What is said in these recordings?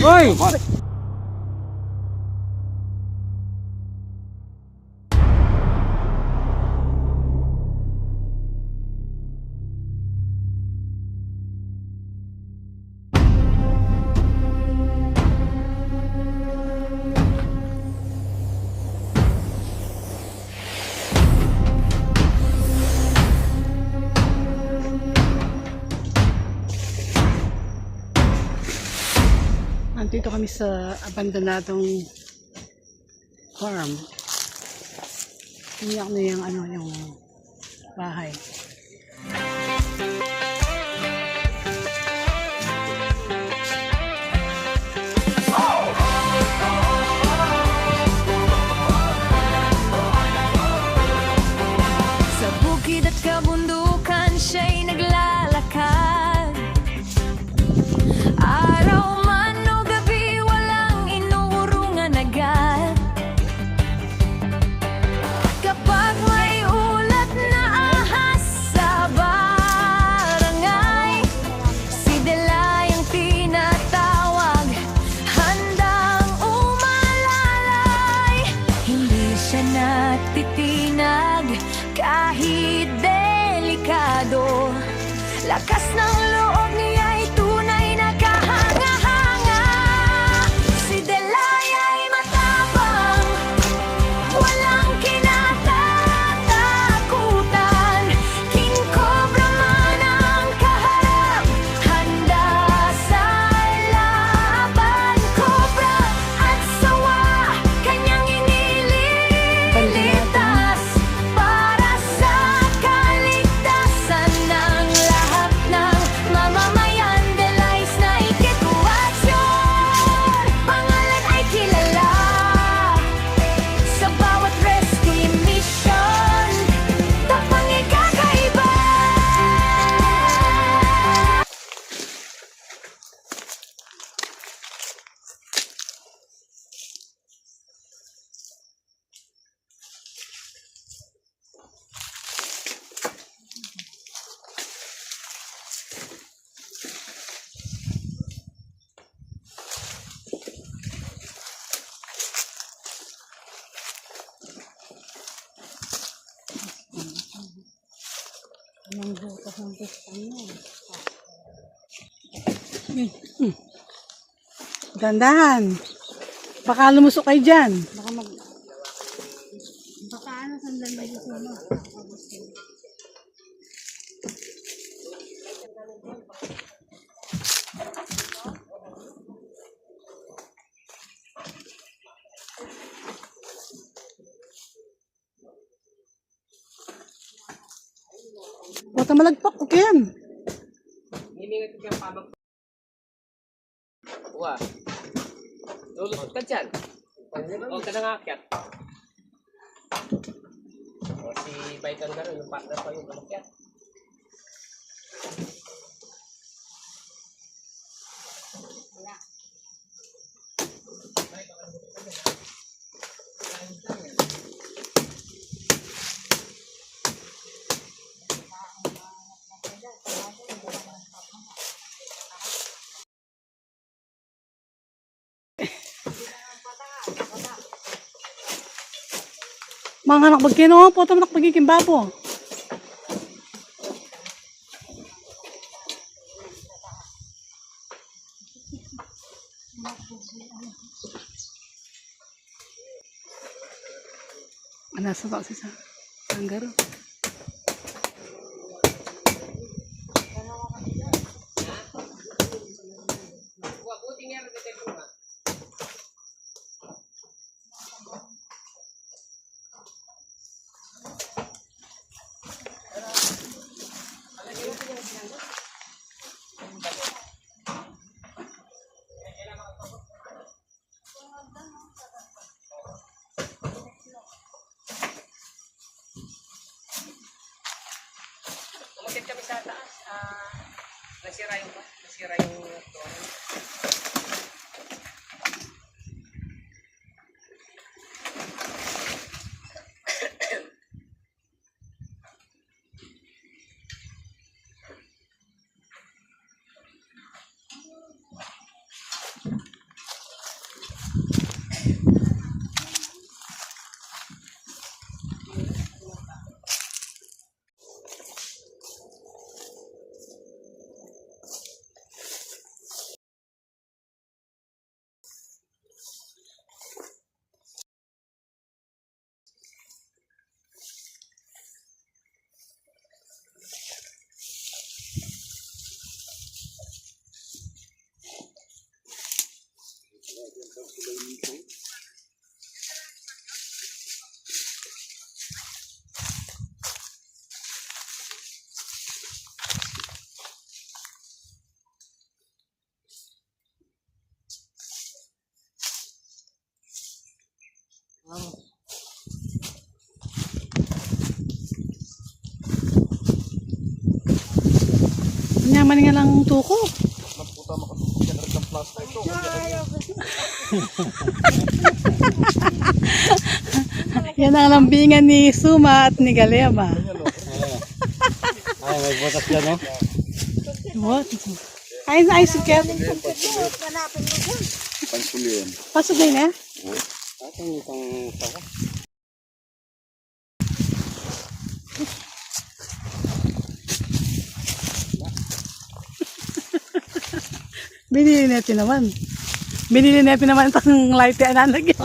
Hoy! Nandito kami sa abandonadong farm. Tingnan ko yung yung bahay. Sa bukid at kabundukan siya'y naglalakad. Araw man o gabi, walang inuurungan agad. Kapag may ulat na ahas sa barangay, si Delay ang tinatawag, handang umalalay. Hindi siya natitinag kahit delikado. Lakas ng loob niya'y tunay na kahanga-hanga. Si Delay ay matapang, walang kinatatakutan. King Cobra man ang kaharap, handa sa laban. Cobra at sawa, kanyang inililigtas para sa kaligtasan ng lahat ng mamamayan. Delay's naikitwasyon, pangalan ay kilala sa bawat rescue mission. Tapang ikakaiba. Ang butas ng pistan mo. Gandahan. Baka lumusok kayo dyan. Baka sandal may gusto mo. Bata malagpak, okay yan. Hiningat ka pabag. Wah. Lulusot ka dyan. Huwag ka nang aakyat. O si Python na rin, yung partner ko yung kamakyat. Mga anak bagkino, po taman pagiging babo. Nasa ba sa kangaroo? Wah, buti nga rin dito yung mga. Umakit kami sa taas. Nasira yung tuwan. Manyaman nga lang tuko. Yan ang lambingan ni Suma at ni Galema. Ay, may butas dyan, no? What? Ay, suket. Pansulian. Pasok din eh. Atong itong saka. Binili natin naman. Binili natin naman itong light na nalagyan.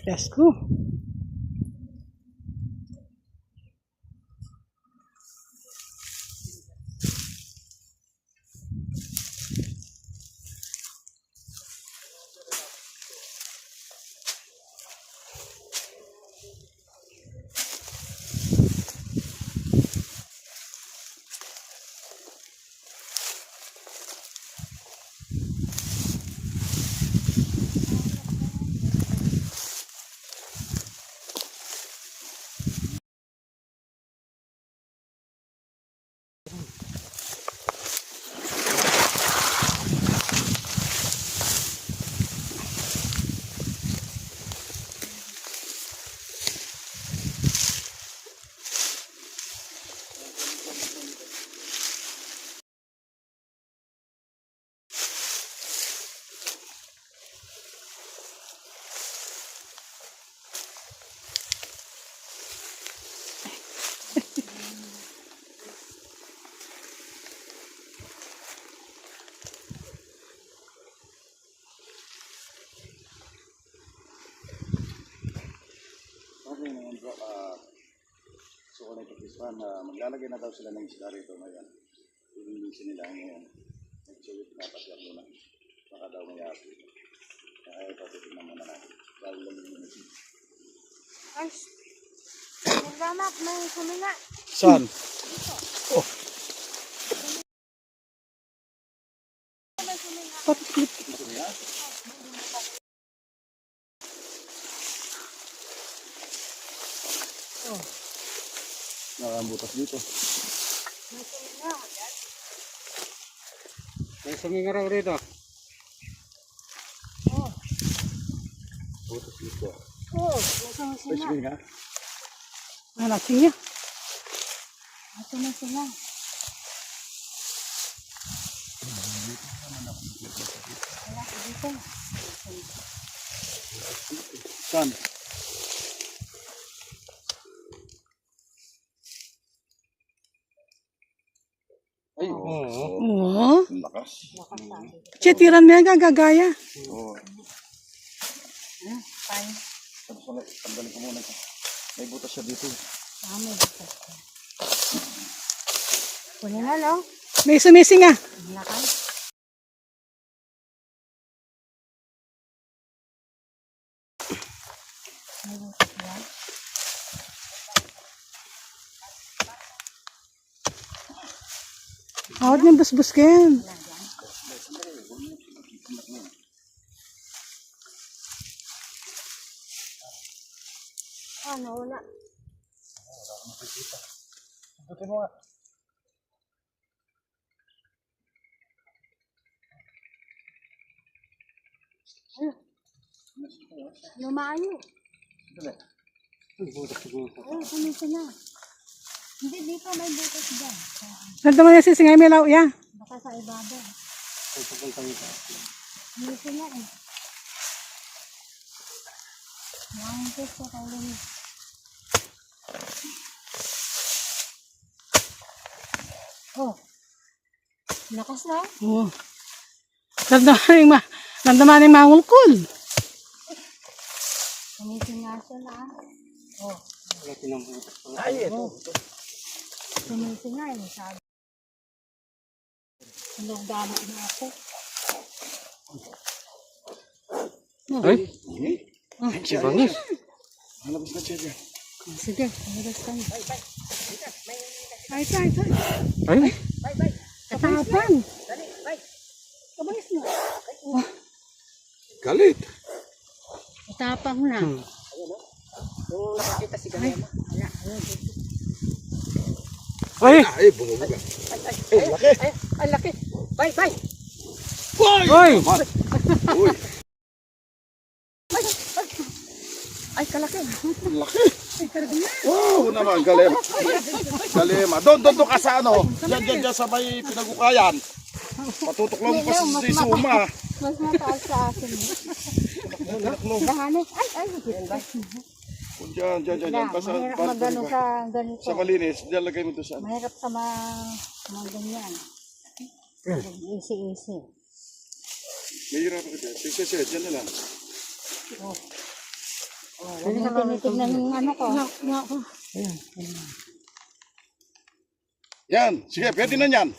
Presko. Okay naman bro, so kung ipag-ispan, maglalagay na daw sila ng isda rito ngayon. Ililisin nila ngayon. Nag-suwit na pasyal muna. Baka daw may api. Kaya ito, titignan muna natin. Lalo lang yung minisin. Ay, nagdanak, may kumina. Saan? Nakabutas dito. May suminga raw rito. Butas dito. Oh, May suminga? Nalasing niya. ito na sila. Saan? Ay, oo. Oo. Ang lakas. Chetiran mo yan, gagaya. Oo. Tanggalin ko muna ito. May butas siya dito. Kunin na, no? May sumising ah. Nakay. Huwag niyang busbuskin. Ano, wala. Ikutin mo nga. Lumayo. Oo, kumisa na. Hindi, dito may butas dyan. Saan naman yung sisingay may law, ya? Baka sa ibabaw. Kumisa na eh. Nangungkit sa kaulinis. Oh. Lakas na. Oo. Nandamaning mangulkol. Kumisin nga siya na. Oh. Ay, ito. Kumisin nga eh. Sabi. Nagdama na ako. Ay, si Bangis. Malabas na siya dyan. Sige, kumilas ka na. Ay, ay, ay. Ay, Katapan. Galit. Itapang na. nung nakakita si Galema. Ay! Ay, bumubuga. Ay, laki. Bye. Oy! Uy, Ay, kalaki. laki. Wow, naman, Galema. Galema. Doon ka sa ano. Diyan sa may pinagukayan. Patutuklaw mo kasi si Suma. Mas mataas sa akin. Dahanin. Ay. Diyan. Basta Mahirap magano sa ganito. sa malinis. Diyan lagay mo doon sa ano. Mahirap sa mga ganyan. Easy. Mahirap ka dyan. Sige, diyan na lang. Hindi na tinitignan yung ano ko. Yan. Sige, pwede na yan.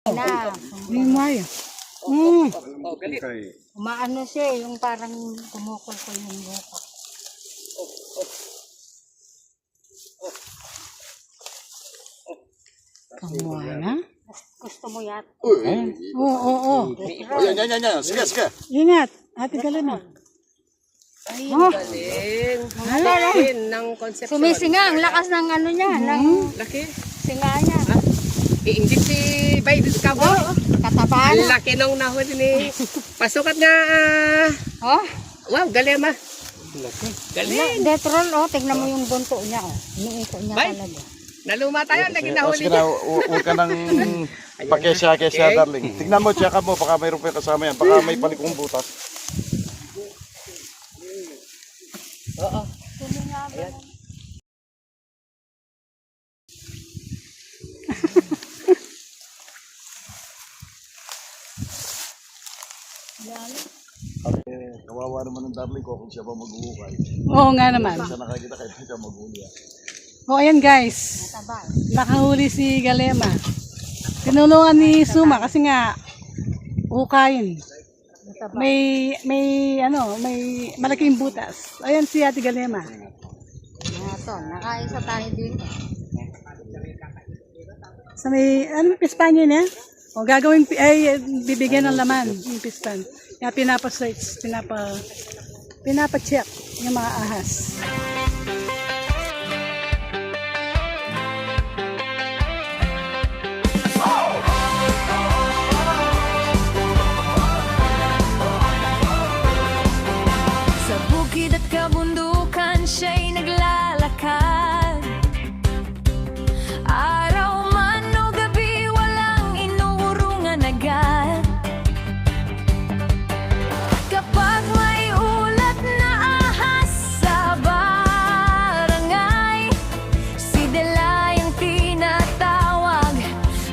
Na, Yung maya. Oh, galit. Okay. umaano siya yung parang kumukul-kul yung buka. Kamuha na. Gusto mo yat? Oo. Yan. Sige. Ingat. Ate Galema. Ay, ang galing. Galing ng konsepsyon. Sumisinga, ang lakas ng ano niya, ng Laki. singa niya. Iingit si Baby Cabo. Katabaan. Ang laki nung nahuli ni Pasukat nga. Oh, Wow, Galema. Galing. Detrol, oh, tignan mo yung bunto niya, oh. Iniiko niya Bay. talaga. Naluma tayo, naging nahuli Sige niya. na, huwag ka nang pakesya, darling. Tignan mo, check mo, baka mayroon pa kasama yan. Baka may palikong butas. Oo. Kawawa naman ng darling ko kung siya pa mag-uukay. Oo nga naman. Siya nakakita kahit siya mag-uli. O ayan guys. Mataba. Nakahuli si Galema. Tinulungan ni Suma kasi nga ukayin. Mataba. May malaking butas. Ayan si Ate Galema. Ito, nakaisa tayo dito. Sa may, pispan yun eh? O gagawin, bibigyan ng laman yung pispan. Kaya pinapa-search, pinapa-check yung mga ahas. Sa bukid at kabundukan siya'y naglalakad. Araw man o gabi, walang inuurungan agad. Kapag may ulat na ahas sa barangay, si Delay ang tinatawag,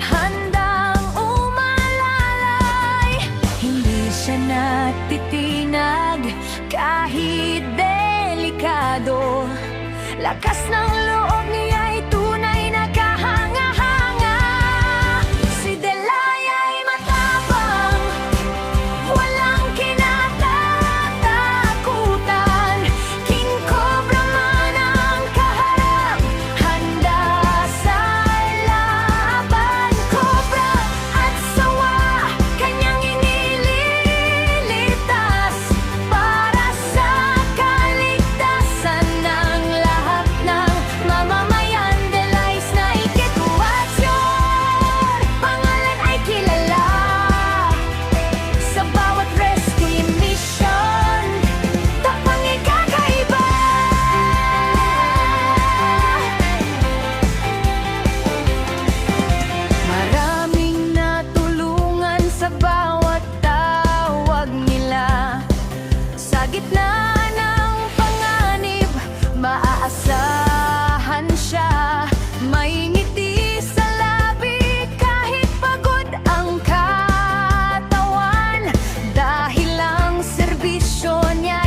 handang umalalay. Hindi siya natitinag kahit delikado. Lakas ng loob niya